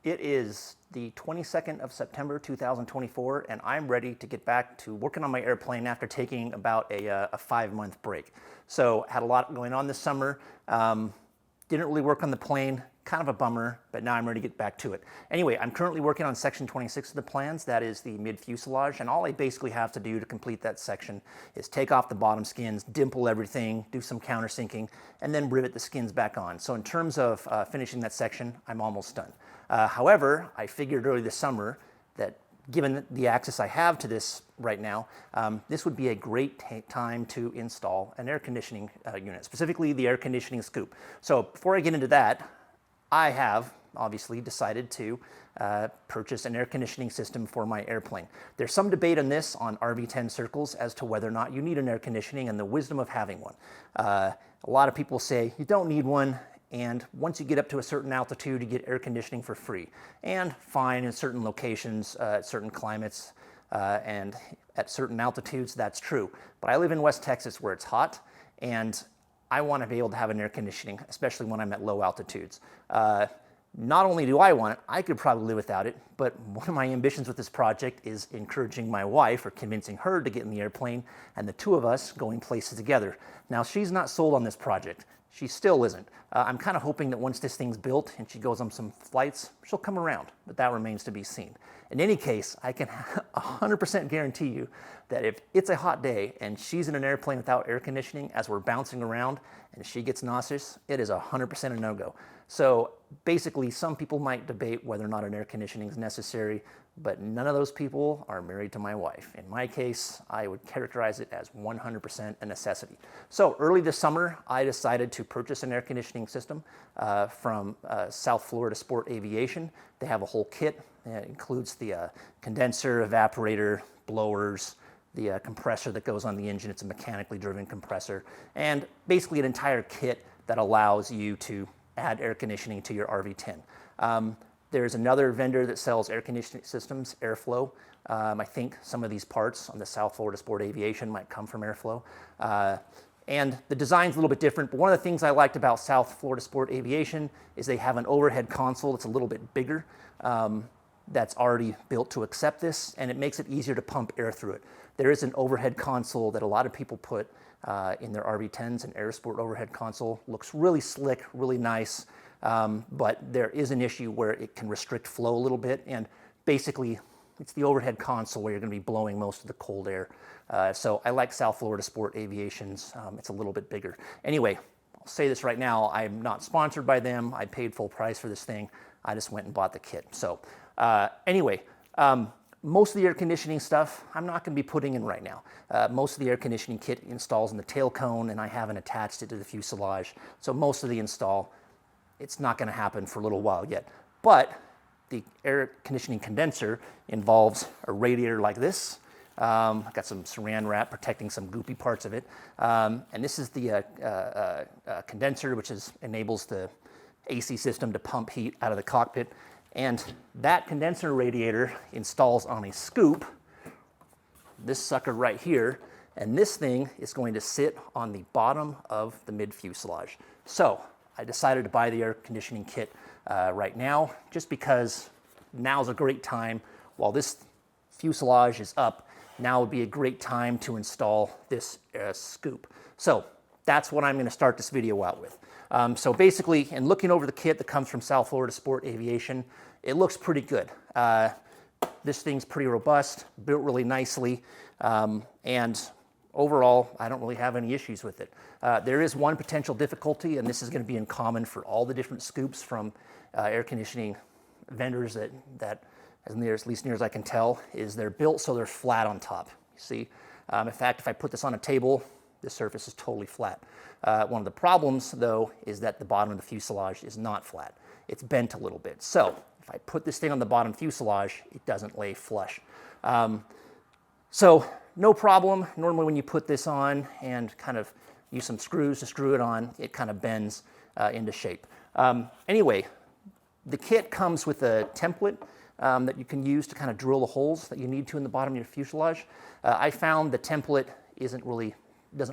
It is the 22nd of September 2024, and I'm ready to get back to working on my airplane after taking about a 5-month break. So had a lot going on this summer. Didn't really work on the plane, kind of a bummer, but now I'm ready to get back to it. Anyway, I'm currently working on section 26 of the plans. That is the mid-fuselage, and all I basically have to do to complete that section is take off the bottom skins, dimple everything, do some countersinking, and then rivet the skins back on. So in terms of finishing that section, I'm almost done. However, I figured early this summer that given the access I have to this right now, this would be a great time to install an air conditioning unit, specifically the air conditioning scoop. So before I get into that, I have obviously decided to purchase an air conditioning system for my airplane. There's some debate on this on RV10 circles as to whether or not you need an air conditioning and the wisdom of having one. A lot of people say you don't need one, and once you get up to a certain altitude, you get air conditioning for free. And fine, in certain locations, certain climates, and at certain altitudes, that's true. But I live in West Texas where it's hot, and I want to be able to have an air conditioning, especially when I'm at low altitudes. Not only do I want it, I could probably live without it, but one of my ambitions with this project is encouraging my wife or convincing her to get in the airplane and the two of us going places together. Now, she's not sold on this project. She still isn't. I'm kind of hoping that once this thing's built and she goes on some flights, she'll come around, but that remains to be seen. In any case, I can 100% guarantee you that if it's a hot day and she's in an airplane without air conditioning as we're bouncing around and she gets nauseous, it is 100% a no-go. So basically, some people might debate whether or not an air conditioning is necessary, but none of those people are married to my wife. In my case, I would characterize it as 100% a necessity. So early this summer, I decided to purchase an air conditioning system from South Florida Sport Aviation. They have a whole kit. It includes the condenser, evaporator, blowers, the compressor that goes on the engine. It's a mechanically driven compressor, and basically an entire kit that allows you to add air conditioning to your RV10. There's another vendor that sells air conditioning systems, Airflow. I think some of these parts on the South Florida Sport Aviation might come from Airflow. And the design's a little bit different, but one of the things I liked about South Florida Sport Aviation is they have an overhead console that's a little bit bigger, that's already built to accept this, and it makes it easier to pump air through it. There is an overhead console that a lot of people put in their RV10s, an Airsport overhead console. Looks really slick, really nice, but there is an issue where it can restrict flow a little bit, and basically it's the overhead console where you're going to be blowing most of the cold air. So I like South Florida Sport Aviation's. It's a little bit bigger. Anyway, I'll say this right now, I'm not sponsored by them. I paid full price for this thing. I just went and bought the kit. So anyway, most of the air conditioning stuff I'm not going to be putting in right now. Most of the air conditioning kit installs in the tail cone, and I haven't attached it to the fuselage. So most of the install, it's not going to happen for a little while yet. But the air conditioning condenser involves a radiator like this. I've got some saran wrap protecting some goopy parts of it. And this is the condenser, which enables the AC system to pump heat out of the cockpit. And that condenser radiator installs on a scoop, this sucker right here, and this thing is going to sit on the bottom of the mid-fuselage. So I decided to buy the air conditioning kit right now, just because now's a great time. While this fuselage is up, now would be a great time to install this scoop. So that's what I'm going to start this video out with. So basically, in looking over the kit that comes from South Florida Sport Aviation, it looks pretty good. This thing's pretty robust, built really nicely, and overall, I don't really have any issues with it. There is one potential difficulty, and this is going to be in common for all the different scoops from air conditioning vendors that at least near as I can tell, is they're built so they're flat on top. You see, in fact, if I put this on a table, the surface is totally flat. One of the problems, though, is that the bottom of the fuselage is not flat. It's bent a little bit. So if I put this thing on the bottom fuselage, it doesn't lay flush. So no problem. Normally when you put this on and kind of use some screws to screw it on, it kind of bends into shape. Anyway, the kit comes with a template that you can use to kind of drill the holes that you need to in the bottom of your fuselage. I found the template doesn't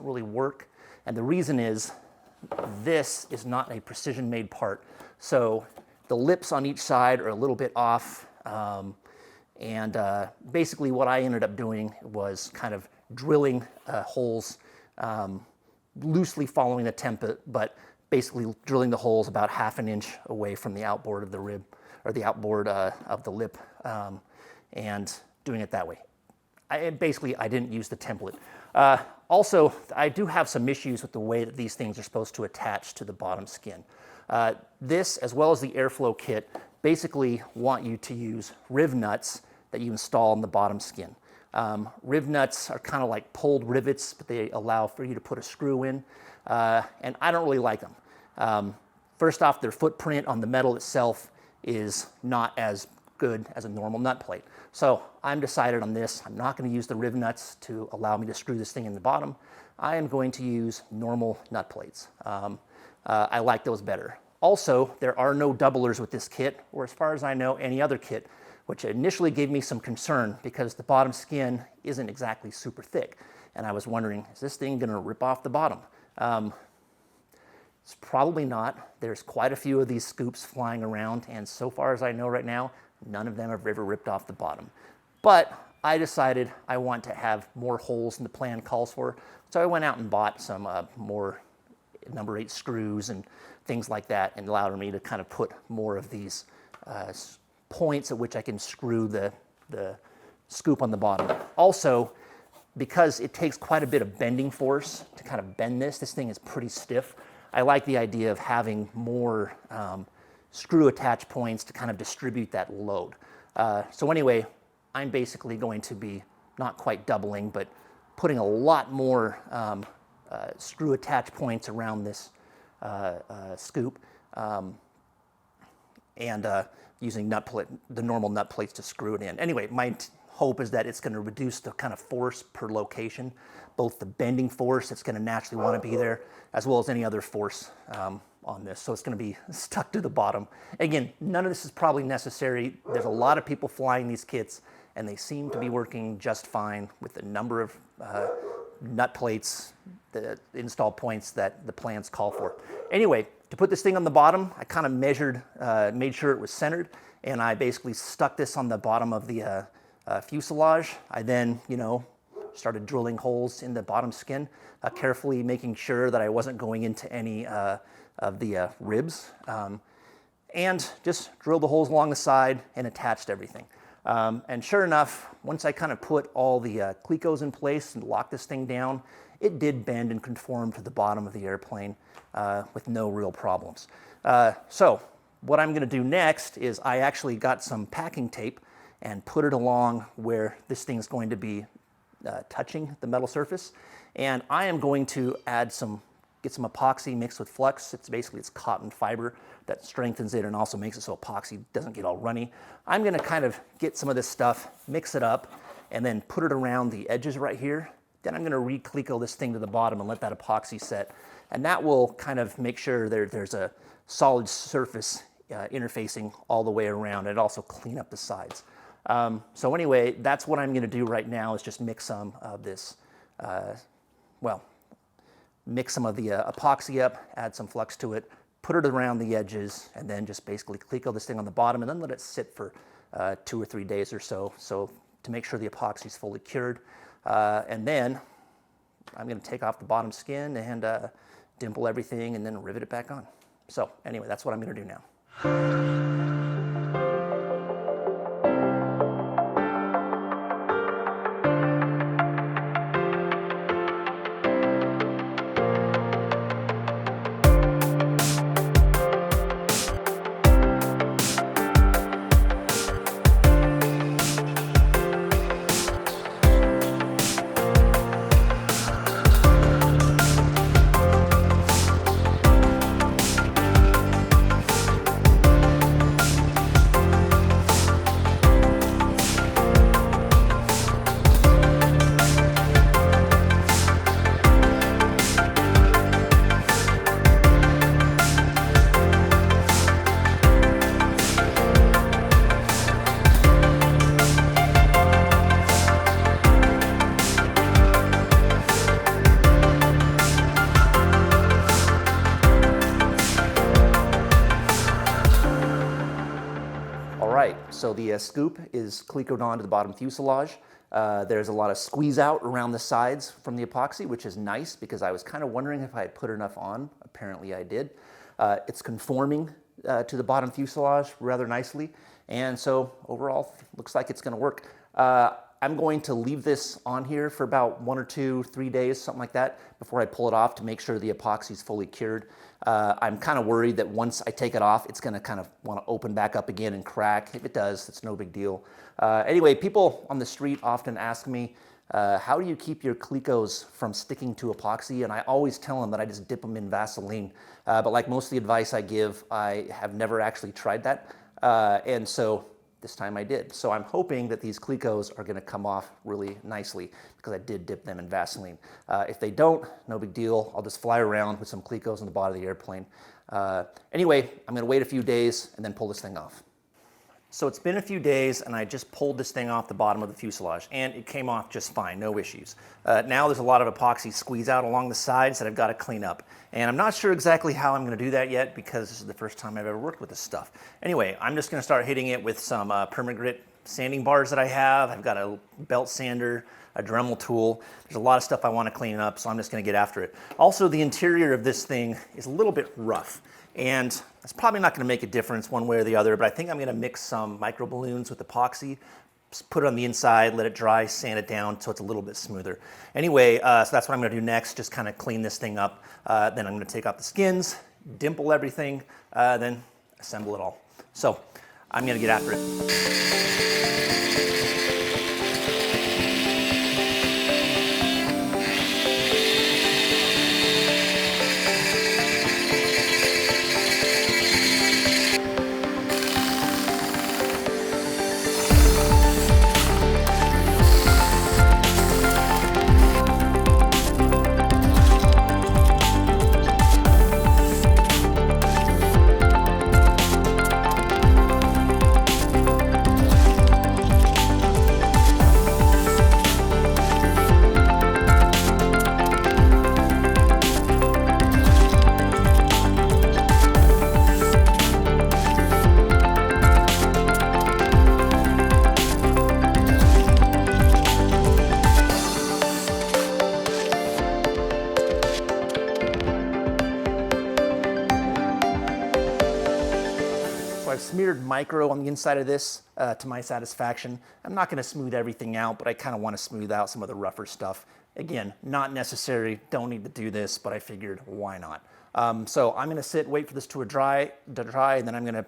really work, and the reason is this is not a precision-made part. So The lips on each side are a little bit off. Basically what I ended up doing was kind of drilling holes, loosely following the template, but basically drilling the holes about 1/2 inch away from the outboard of the rib, or the outboard of the lip, and doing it that way. I didn't use the template. Also, I do have some issues with the way that these things are supposed to attach to the bottom skin. This, as well as the airflow kit, basically want you to use riv nuts that you install in the bottom skin. Riv nuts are kind of like pulled rivets, but they allow for you to put a screw in, and I don't really like them. First off, their footprint on the metal itself is not as good as a normal nut plate. So I'm decided on this. I'm not going to use the riv nuts to allow me to screw this thing in the bottom. I am going to use normal nut plates. I like those better. Also, there are no doublers with this kit, or as far as I know, any other kit, which initially gave me some concern because the bottom skin isn't exactly super thick. And I was wondering, is this thing going to rip off the bottom? It's probably not. There's quite a few of these scoops flying around, and so far as I know right now, none of them have ever ripped off the bottom. But I decided I want to have more holes than the plan calls for, so I went out and bought some more number 8 screws and things like that, and allowed me to kind of put more of these points at which I can screw the scoop on the bottom. Also, because it takes quite a bit of bending force to kind of bend this thing is pretty stiff. I like the idea of having more screw attach points to kind of distribute that load. So anyway, I'm basically going to be not quite doubling, but putting a lot more screw attach points around this scoop, and using the normal nut plates to screw it in. Anyway, my hope is that it's going to reduce the kind of force per location, both the bending force that's going to naturally want to be there, as well as any other force on this. So it's going to be stuck to the bottom. Again, none of this is probably necessary. There's a lot of people flying these kits, and they seem to be working just fine with the number of nut plates, the install points that the plans call for. Anyway, to put this thing on the bottom, I kind of measured, made sure it was centered, and I basically stuck this on the bottom of the fuselage. I then, started drilling holes in the bottom skin, carefully making sure that I wasn't going into any of the ribs, and just drilled the holes along the side and attached everything. And sure enough, once I kind of put all the clecos in place and locked this thing down, it did bend and conform to the bottom of the airplane with no real problems. So what I'm going to do next is I actually got some packing tape and put it along where this thing's going to be touching the metal surface. And I am going to get some epoxy mixed with flux. It's cotton fiber that strengthens it and also makes it so epoxy doesn't get all runny. I'm going to kind of get some of this stuff, mix it up, and then put it around the edges right here. Then I'm going to re-cleco this thing to the bottom and let that epoxy set. And that will kind of make sure there's a solid surface interfacing all the way around, and also clean up the sides. So anyway, that's what I'm going to do right now, is just mix some of this, mix some of the epoxy up, add some flux to it, put it around the edges, and then just basically cleco this thing on the bottom, and then let it sit for 2 or 3 days or so to make sure the epoxy is fully cured. And then I'm going to take off the bottom skin and dimple everything and then rivet it back on. So anyway, that's what I'm going to do now. All right, so the scoop is clecoed onto the bottom fuselage. There's a lot of squeeze out around the sides from the epoxy, which is nice because I was kind of wondering if I had put enough on. Apparently I did. It's conforming to the bottom fuselage rather nicely, and so overall looks like it's going to work. I'm going to leave this on here for about 1 or 2, 3 days, something like that, before I pull it off to make sure the epoxy is fully cured. I'm kind of worried that once I take it off, it's going to kind of want to open back up again and crack. If it does, it's no big deal. Anyway, people on the street often ask me, how do you keep your Clecos from sticking to epoxy? And I always tell them that I just dip them in Vaseline. But like most of the advice I give, I have never actually tried that. And so this time I did. So I'm hoping that these Clecos are going to come off really nicely because I did dip them in Vaseline. If they don't, no big deal. I'll just fly around with some Clecos on the bottom of the airplane. Anyway, I'm going to wait a few days and then pull this thing off. So it's been a few days and I just pulled this thing off the bottom of the fuselage and it came off just fine, no issues. Now there's a lot of epoxy squeeze out along the sides that I've got to clean up. And I'm not sure exactly how I'm going to do that yet because this is the first time I've ever worked with this stuff. Anyway, I'm just going to start hitting it with some permagrit sanding bars that I have. I've got a belt sander, a Dremel tool. There's a lot of stuff I want to clean up, so I'm just going to get after it. Also, the interior of this thing is a little bit rough. And that's probably not going to make a difference one way or the other, but I think I'm going to mix some micro balloons with epoxy, just put it on the inside, let it dry, sand it down so it's a little bit smoother. Anyway, so that's what I'm going to do next, just kind of clean this thing up. Then I'm going to take off the skins, dimple everything, then assemble it all. So I'm going to get after it. So I've smeared micro on the inside of this to my satisfaction. I'm not going to smooth everything out, but I kind of want to smooth out some of the rougher stuff. Again, not necessary, don't need to do this, but I figured why not? So I'm going to sit, wait for this to dry, and then I'm going to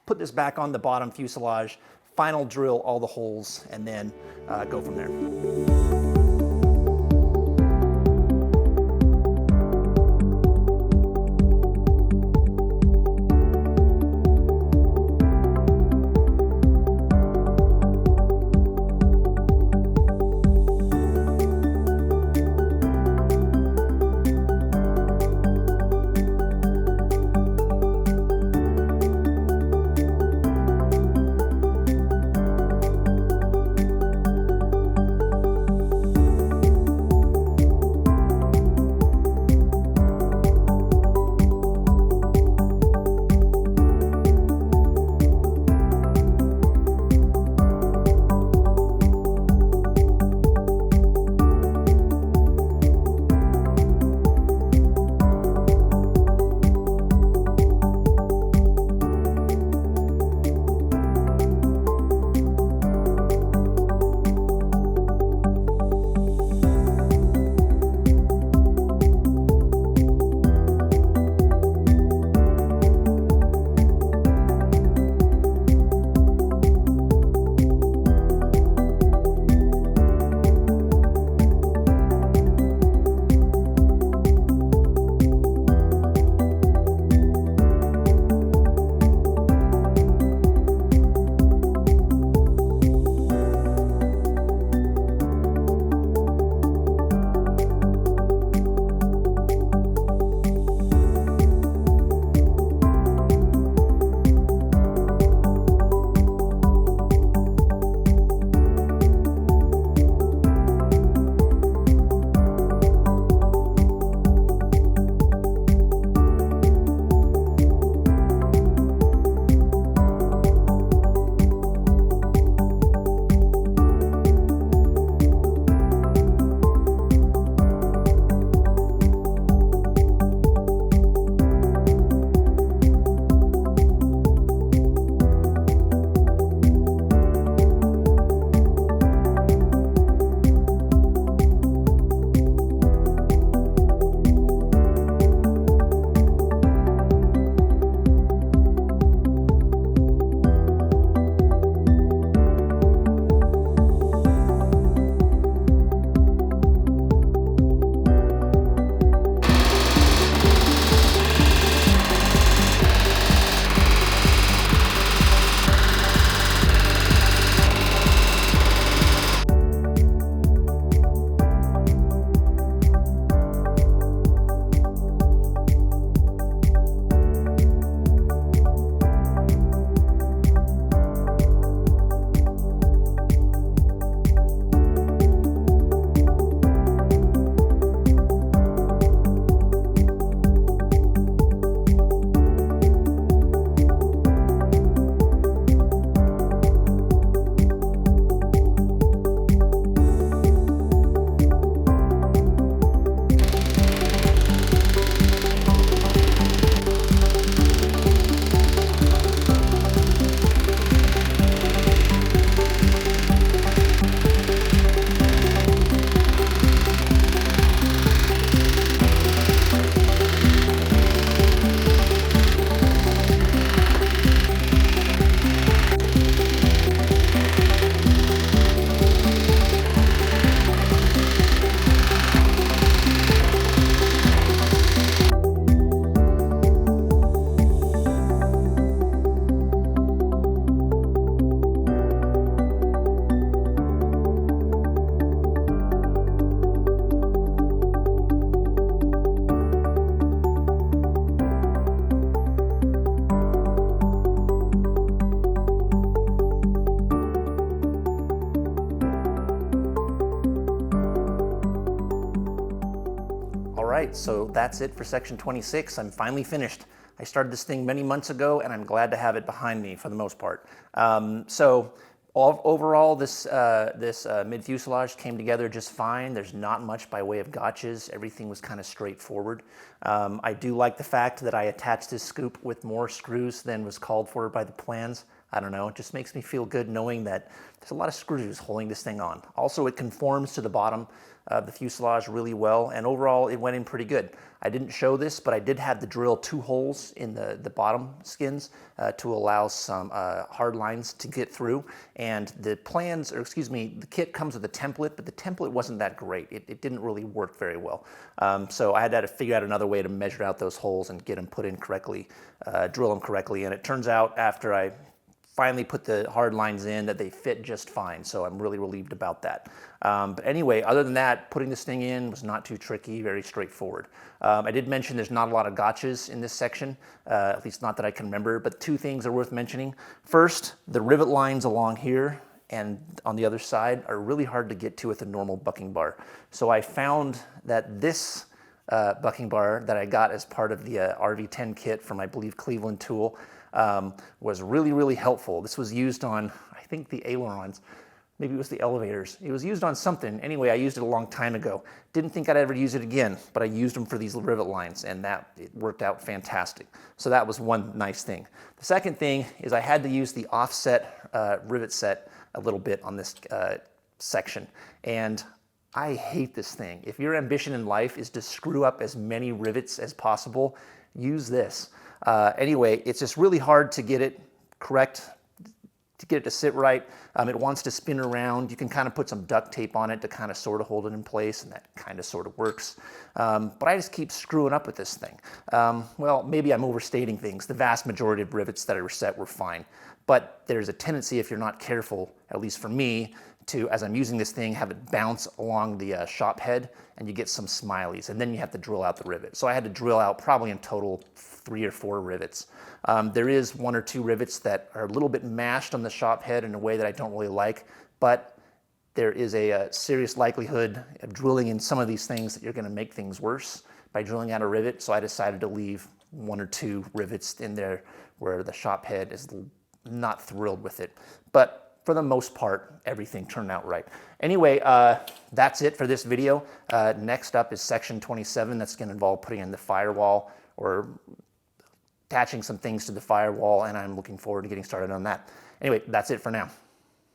put this back on the bottom fuselage, final drill all the holes, and then go from there. right, so that's it for section 26. I'm finally finished. I started this thing many months ago, and I'm glad to have it behind me for the most part. Overall, this mid-fuselage came together just fine. There's not much by way of gotchas. Everything was kind of straightforward. I do like the fact that I attached this scoop with more screws than was called for by the plans. I don't know, it just makes me feel good knowing that there's a lot of screws holding this thing on. Also, it conforms to the bottom of the fuselage really well, and overall it went in pretty good. I didn't show this, but I did have to drill 2 holes in the bottom skins to allow some hard lines to get through. And the plans, or excuse me, the kit comes with a template, but the template wasn't that great. It didn't really work very well. So I had to figure out another way to measure out those holes and get them put in correctly, drill them correctly. And it turns out after I finally put the hard lines in that they fit just fine, so I'm really relieved about that. But anyway, other than that, putting this thing in was not too tricky, very straightforward. I did mention there's not a lot of gotchas in this section, at least not that I can remember, but 2 things are worth mentioning. First, the rivet lines along here and on the other side are really hard to get to with a normal bucking bar. So I found that this bucking bar that I got as part of the RV10 kit from, I believe, Cleveland Tool, was really, really helpful. This was used on, I think, the ailerons. Maybe it was the elevators. It was used on something. Anyway, I used it a long time ago. Didn't think I'd ever use it again, but I used them for these rivet lines, and it worked out fantastic. So that was one nice thing. The second thing is I had to use the offset rivet set a little bit on this section, and I hate this thing. If your ambition in life is to screw up as many rivets as possible, use this. Anyway, it's just really hard to get it correct, to get it to sit right. It wants to spin around. You can kind of put some duct tape on it to kind of sort of hold it in place, and that kind of sort of works. But I just keep screwing up with this thing. Well, maybe I'm overstating things. The vast majority of rivets that I set were fine. But there's a tendency, if you're not careful, at least for me, to, as I'm using this thing, have it bounce along the shop head, and you get some smileys, and then you have to drill out the rivet. So I had to drill out probably in total 3 or 4 rivets. There is 1 or 2 rivets that are a little bit mashed on the shop head in a way that I don't really like, but there is a serious likelihood of drilling in some of these things that you're going to make things worse by drilling out a rivet. So I decided to leave 1 or 2 rivets in there where the shop head is not thrilled with it. But for the most part, everything turned out right. Anyway, that's it for this video. Next up is section 27. That's going to involve putting in the firewall or attaching some things to the firewall, and I'm looking forward to getting started on that. Anyway, that's it for now.